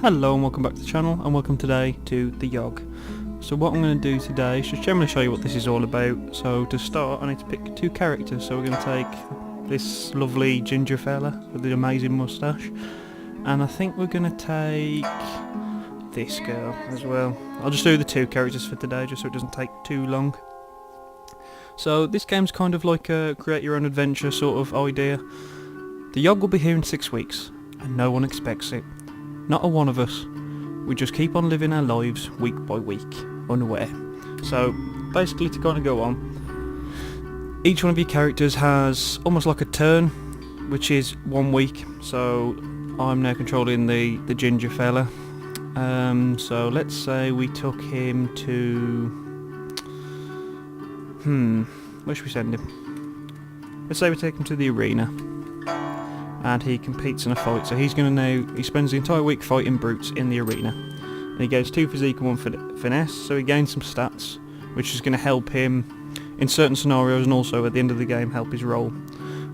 Hello and welcome back to the channel, and welcome today to the Yawhg. So what I'm going to do today is just generally show you what this is all about. So to start I need to pick two characters, so we're going to take this lovely ginger fella with the amazing moustache, and I think we're going to take this girl as well. I'll just do the two characters for today just so it doesn't take too long. So this game's kind of like a create your own adventure sort of idea. The Yawhg will be here in 6 weeks and no one expects it. Not a one of us. We just keep on living our lives week by week, unaware. So basically, to kind of go on, each one of your characters has almost like a turn, which is 1 week. So I'm now controlling the ginger fella. So let's say we took him to... where should we send him? Let's say we take him to the arena. And he competes in a fight, so he spends the entire week fighting brutes in the arena, and he gains 2 physique and 1 finesse, so he gains some stats which is going to help him in certain scenarios, and also at the end of the game help his role,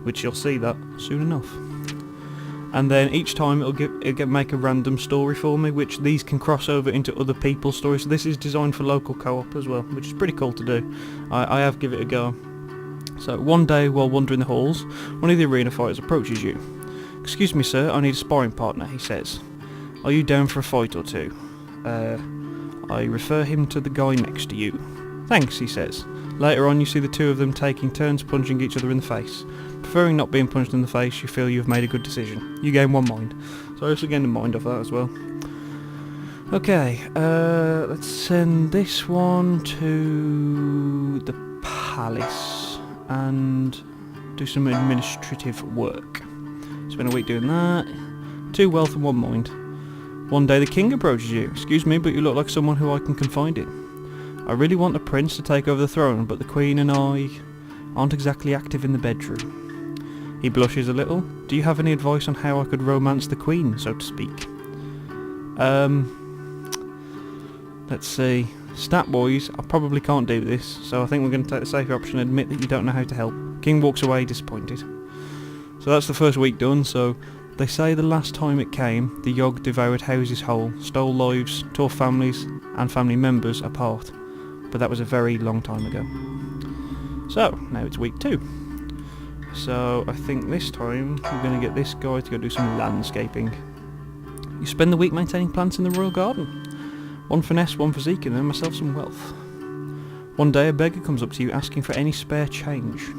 which you'll see that soon enough. And then each time it'll make a random story for me, which these can cross over into other people's stories, so this is designed for local co-op as well, which is pretty cool to do. I have given it a go. So one day while wandering the halls, one of the arena fighters approaches you. "Excuse me sir, I need a sparring partner," he says. "Are you down for a fight or two?" I refer him to the guy next to you. "Thanks," he says. Later on you see the two of them taking turns punching each other in the face. Preferring not being punched in the face, you feel you have made a good decision. You gain 1 mind. So I also gained a mind off that as well. Okay, let's send this one to the palace and do some administrative work. Spend a week doing that. 2 wealth and 1 mind. One day the king approaches you. "Excuse me, but you look like someone who I can confide in. I really want the prince to take over the throne, but the queen and I aren't exactly active in the bedroom." He blushes a little. "Do you have any advice on how I could romance the queen, so to speak?" Let's see. Stat boys, I probably can't do this, so I think we're going to take the safer option and admit that you don't know how to help. King walks away disappointed. So that's the first week done. So they say the last time it came, the Yawhg devoured houses whole, stole lives, tore families and family members apart. But that was a very long time ago. So now it's week 2. So I think this time we're going to get this guy to go do some landscaping. You spend the week maintaining plants in the royal garden. 1 finesse, 1 physique, and then myself some wealth. One day a beggar comes up to you asking for any spare change.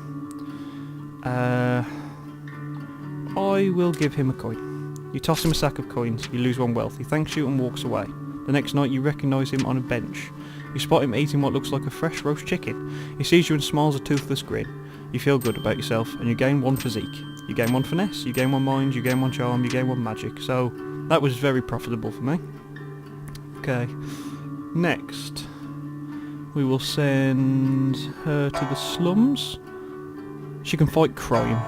I will give him a coin. You toss him a sack of coins, you lose 1 wealth, he thanks you and walks away. The next night you recognise him on a bench. You spot him eating what looks like a fresh roast chicken. He sees you and smiles a toothless grin. You feel good about yourself and you gain 1 physique. You gain 1 finesse, you gain 1 mind, you gain 1 charm, you gain 1 magic. So that was very profitable for me. Okay, next we will send her to the slums. She can fight crime.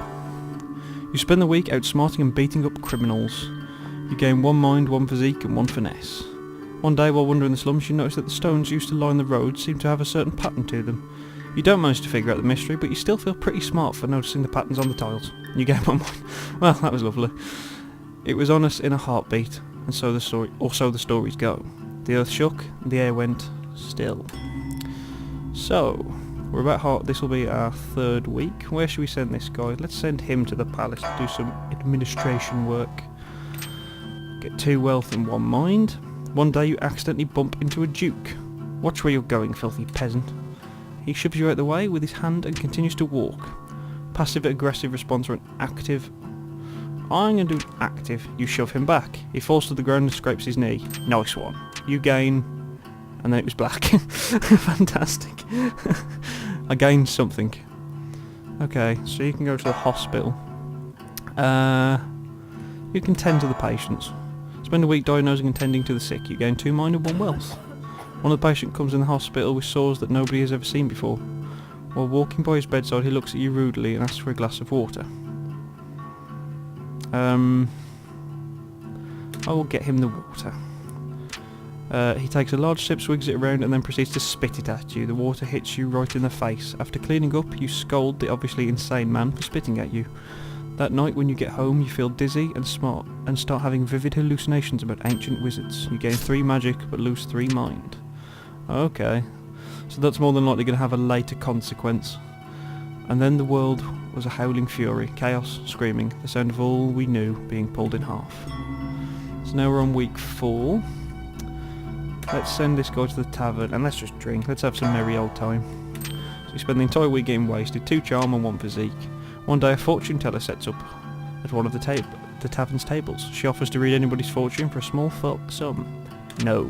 You spend the week outsmarting and beating up criminals. You gain 1 mind, 1 physique and 1 finesse. One day while wandering the slums you notice that the stones used to line the road seem to have a certain pattern to them. You don't manage to figure out the mystery, but you still feel pretty smart for noticing the patterns on the tiles. You gain 1 mind. Well, that was lovely. It was on us in a heartbeat, and so the stories go. The earth shook, and the air went still. So we're about this will be our 3rd week. Where should we send this guy? Let's send him to the palace to do some administration work. Get 2 wealth and 1 mind. One day you accidentally bump into a duke. Watch where you're going, filthy peasant. He shoves you out the way with his hand and continues to walk. Passive aggressive response or an active. I'm going to do active. You shove him back. He falls to the ground and scrapes his knee. Nice one. You gain... and then it was black. Fantastic. I gained something. Okay, so you can go to the hospital. You can tend to the patients. Spend a week diagnosing and tending to the sick. You gain 2 mind and 1 wealth. One of the patient comes in the hospital with sores that nobody has ever seen before. While walking by his bedside he looks at you rudely and asks for a glass of water. I will get him the water. He takes a large sip, swigs it around and then proceeds to spit it at you. The water hits you right in the face. After cleaning up, you scold the obviously insane man for spitting at you. That night when you get home you feel dizzy and smart and start having vivid hallucinations about ancient wizards. You gain 3 magic but lose 3 mind. Okay, so that's more than likely going to have a later consequence. And then the world was a howling fury, chaos, screaming, the sound of all we knew being pulled in half. So now we're on week 4. Let's send this guy to the tavern and let's just drink, let's have some merry old time. So we spend the entire week getting wasted, 2 charm and 1 physique. One day a fortune teller sets up at one of the tavern's tables. She offers to read anybody's fortune for a small sum. No.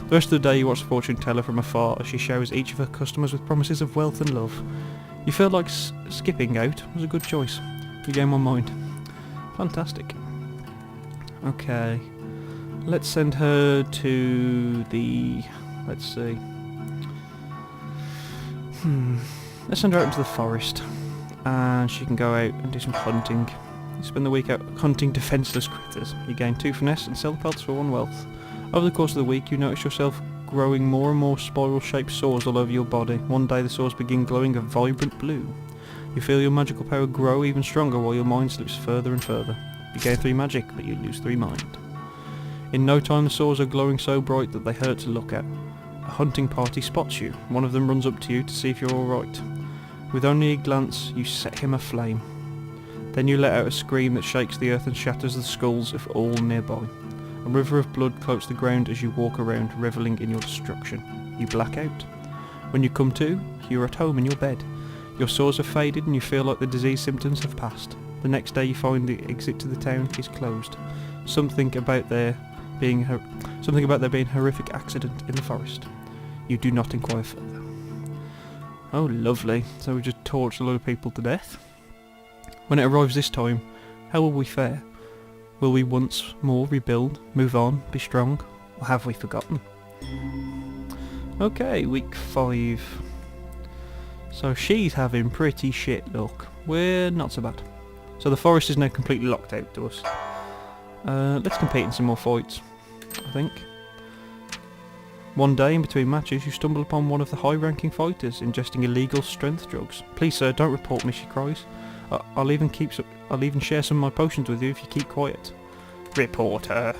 The rest of the day you watch the fortune teller from afar as she showers each of her customers with promises of wealth and love. You feel like skipping out was a good choice. You gain 1 mind. Fantastic. Okay. Let's send her to the... let's see. Let's send her out into the forest. And she can go out and do some hunting. You spend the week out hunting defenceless critters. You gain 2 finesse and sell the pelts for 1 wealth. Over the course of the week you notice yourself growing more and more spiral-shaped sores all over your body. One day the sores begin glowing a vibrant blue. You feel your magical power grow even stronger while your mind slips further and further. You gain 3 magic but you lose 3 mind. In no time the sores are glowing so bright that they hurt to look at. A hunting party spots you. One of them runs up to you to see if you're alright. With only a glance, you set him aflame. Then you let out a scream that shakes the earth and shatters the skulls of all nearby. A river of blood coats the ground as you walk around, revelling in your destruction. You black out. When you come to, you're at home in your bed. Your sores have faded and you feel like the disease symptoms have passed. The next day you find the exit to the town is closed. Something about there being a horrific accident in the forest. You do not inquire further. Oh, lovely. So we just torched a lot of people to death. When it arrives this time, how will we fare? Will we once more rebuild, move on, be strong, or have we forgotten? Okay, week 5. So she's having pretty shit luck. We're not so bad. So the forest is now completely locked out to us. Let's compete in some more fights, I think. One day, in between matches, you stumble upon one of the high-ranking fighters ingesting illegal strength drugs. Please, sir, don't report me, she cries. I'll even share some of my potions with you if you keep quiet. Report her.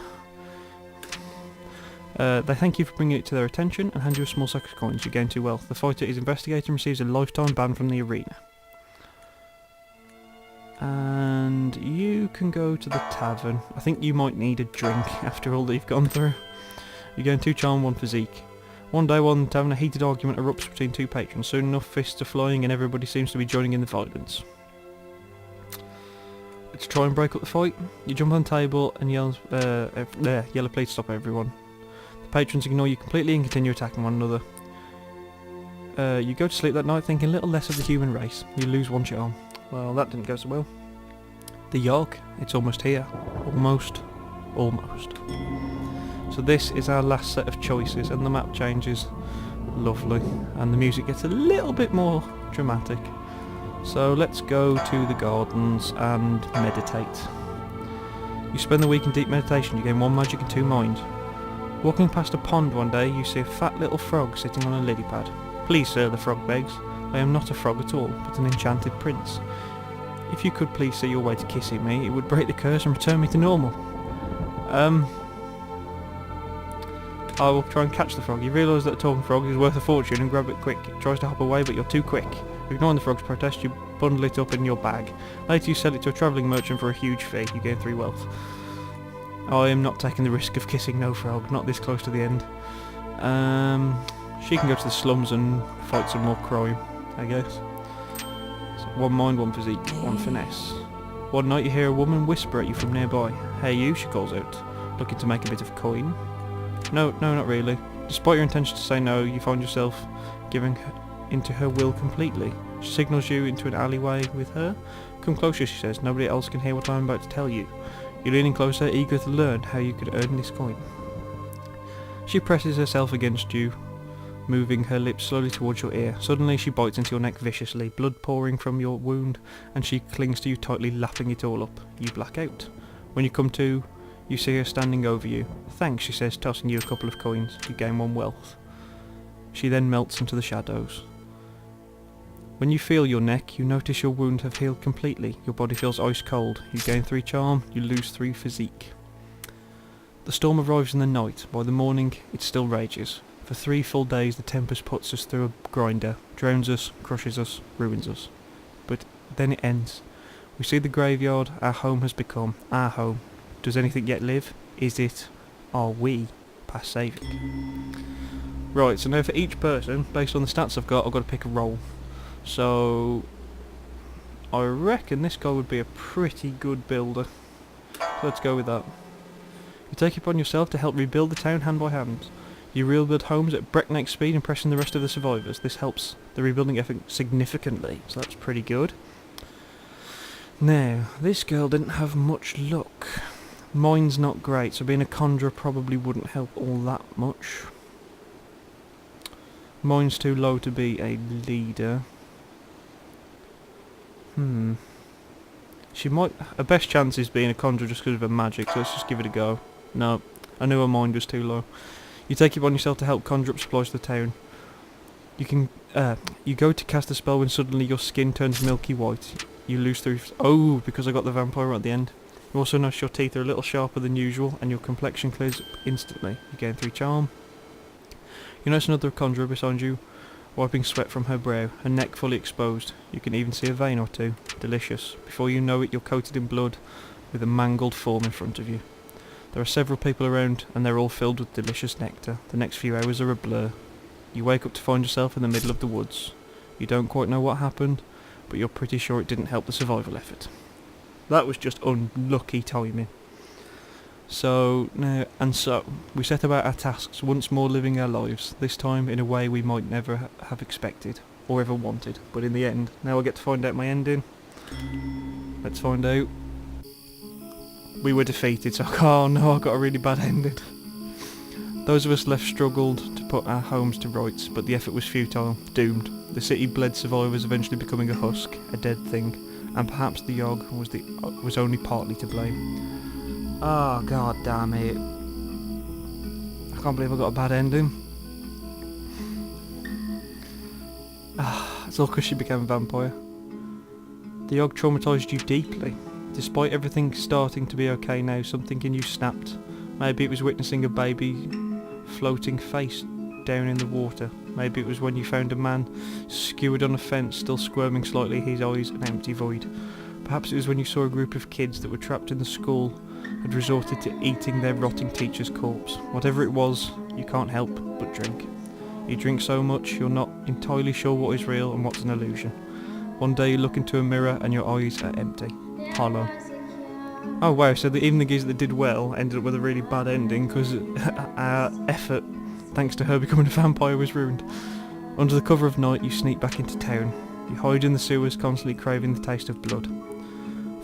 They thank you for bringing it to their attention and hand you a small sack of coins. You gain 2 wealth. The fighter is investigated and receives a lifetime ban from the arena. And you can go to the tavern. I think you might need a drink after all that you've gone through. You gain 2 charm, 1 physique. One day while in the tavern a heated argument erupts between 2 patrons. Soon enough fists are flying and everybody seems to be joining in the violence. To try and break up the fight, you jump on the table and yell, yellow please stop everyone. The patrons ignore you completely and continue attacking one another. You go to sleep that night thinking little less of the human race. You lose 1 charm. Well, that didn't go so well. The Yawhg, it's almost here. Almost. So this is our last set of choices and the map changes. Lovely. And the music gets a little bit more dramatic. So let's go to the gardens and meditate. You spend the week in deep meditation. You gain 1 magic and 2 mind. Walking past a pond one day, you see a fat little frog sitting on a lily pad. Please, sir, the frog begs. I am not a frog at all, but an enchanted prince. If you could please see your way to kissing me, it would break the curse and return me to normal. I will try and catch the frog. You realise that a talking frog is worth a fortune and grab it quick. It tries to hop away, but you're too quick. Ignoring the frog's protest, you bundle it up in your bag. Later you sell it to a travelling merchant for a huge fee. You gain 3 wealth. I am not taking the risk of kissing no frog, not this close to the end. She can go to the slums and fight some more crime, I guess. So 1 mind, 1 physique, 1 finesse. One night you hear a woman whisper at you from nearby. Hey you, she calls out. Looking to make a bit of coin? No, not really. Despite your intention to say no, you find yourself giving into her will completely. She signals you into an alleyway with her. Come closer, she says. Nobody else can hear what I'm about to tell you. You're leaning closer, eager to learn how you could earn this coin. She presses herself against you, moving her lips slowly towards your ear. Suddenly she bites into your neck viciously, blood pouring from your wound, and she clings to you tightly, lapping it all up. You black out. When you come to, you see her standing over you. Thanks, she says, tossing you a couple of coins. You gain 1 wealth. She then melts into the shadows. When you feel your neck, you notice your wound have healed completely. Your body feels ice cold. You gain 3 charm, you lose 3 physique. The storm arrives in the night. By the morning, it still rages. For 3 full days, the tempest puts us through a grinder, drowns us, crushes us, ruins us. But then it ends. We see the graveyard our home has become, our home. Does anything yet live? Is it? Are we past saving? Right, so now for each person, based on the stats I've got to pick a role. So I reckon this guy would be a pretty good builder. So let's go with that. You take it upon yourself to help rebuild the town hand by hand. You rebuild homes at breakneck speed, impressing the rest of the survivors. This helps the rebuilding effort significantly, so that's pretty good. Now, this girl didn't have much luck. Mine's not great, so being a conjurer probably wouldn't help all that much. Mine's too low to be a leader. She might... Her best chance is being a conjurer just because of her magic, so let's just give it a go. No, I knew her mind was too low. You take it upon yourself to help conjure up supplies to the town. You go to cast a spell when suddenly your skin turns milky white. You lose 3... Oh, because I got the vampire at the end. You also notice your teeth are a little sharper than usual, and your complexion clears up instantly. You gain 3 charm. You notice another conjurer beside you, wiping sweat from her brow, her neck fully exposed. You can even see a vein or 2. Delicious. Before you know it, you're coated in blood, with a mangled form in front of you. There are several people around, and they're all filled with delicious nectar. The next few hours are a blur. You wake up to find yourself in the middle of the woods. You don't quite know what happened, but you're pretty sure it didn't help the survival effort. That was just unlucky timing. So we set about our tasks, once more living our lives, this time in a way we might never have expected, or ever wanted. But in the end, now I get to find out my ending. Let's find out. We were defeated, so oh no, I got a really bad ending. Those of us left struggled to put our homes to rights, but the effort was futile, doomed. The city bled survivors, eventually becoming a husk, a dead thing, and perhaps the Yawhg was only partly to blame. Oh, god damn it. I can't believe I got a bad ending. It's all because she became a vampire. The Yawhg traumatised you deeply. Despite everything starting to be okay now, something in you snapped. Maybe it was witnessing a baby floating face down in the water. Maybe it was when you found a man skewered on a fence, still squirming slightly, his eyes an empty void. Perhaps it was when you saw a group of kids that were trapped in the school had resorted to eating their rotting teacher's corpse. Whatever it was, you can't help but drink. You drink so much you're not entirely sure what is real and what's an illusion. One day you look into a mirror and your eyes are empty. Hollow. Oh wow, so even the geese that did well ended up with a really bad ending because our effort, thanks to her becoming a vampire, was ruined. Under the cover of night you sneak back into town. You hide in the sewers, constantly craving the taste of blood.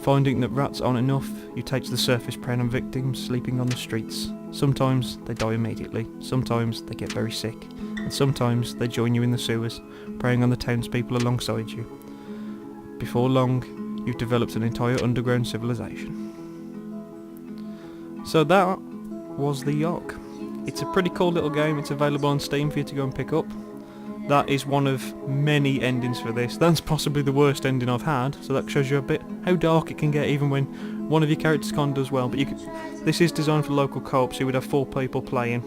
Finding that rats aren't enough, you take to the surface, preying on victims sleeping on the streets. Sometimes they die immediately, sometimes they get very sick, and sometimes they join you in the sewers, preying on the townspeople alongside you. Before long, you've developed an entire underground civilization. So that was the Yawhg. It's a pretty cool little game. It's available on Steam for you to go and pick up. That is one of many endings for this. That's possibly the worst ending I've had, so that shows you a bit how dark it can get even when one of your characters kind of does well. But this is designed for local co-op, so you would have 4 people playing.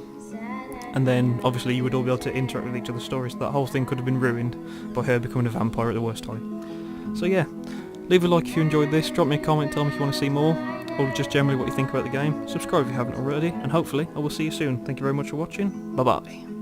And then, obviously, you would all be able to interact with each other's stories. That whole thing could have been ruined by her becoming a vampire at the worst time. So yeah, leave a like if you enjoyed this, drop me a comment, tell me if you want to see more, or just generally what you think about the game. Subscribe if you haven't already, and hopefully I will see you soon. Thank you very much for watching. Bye bye.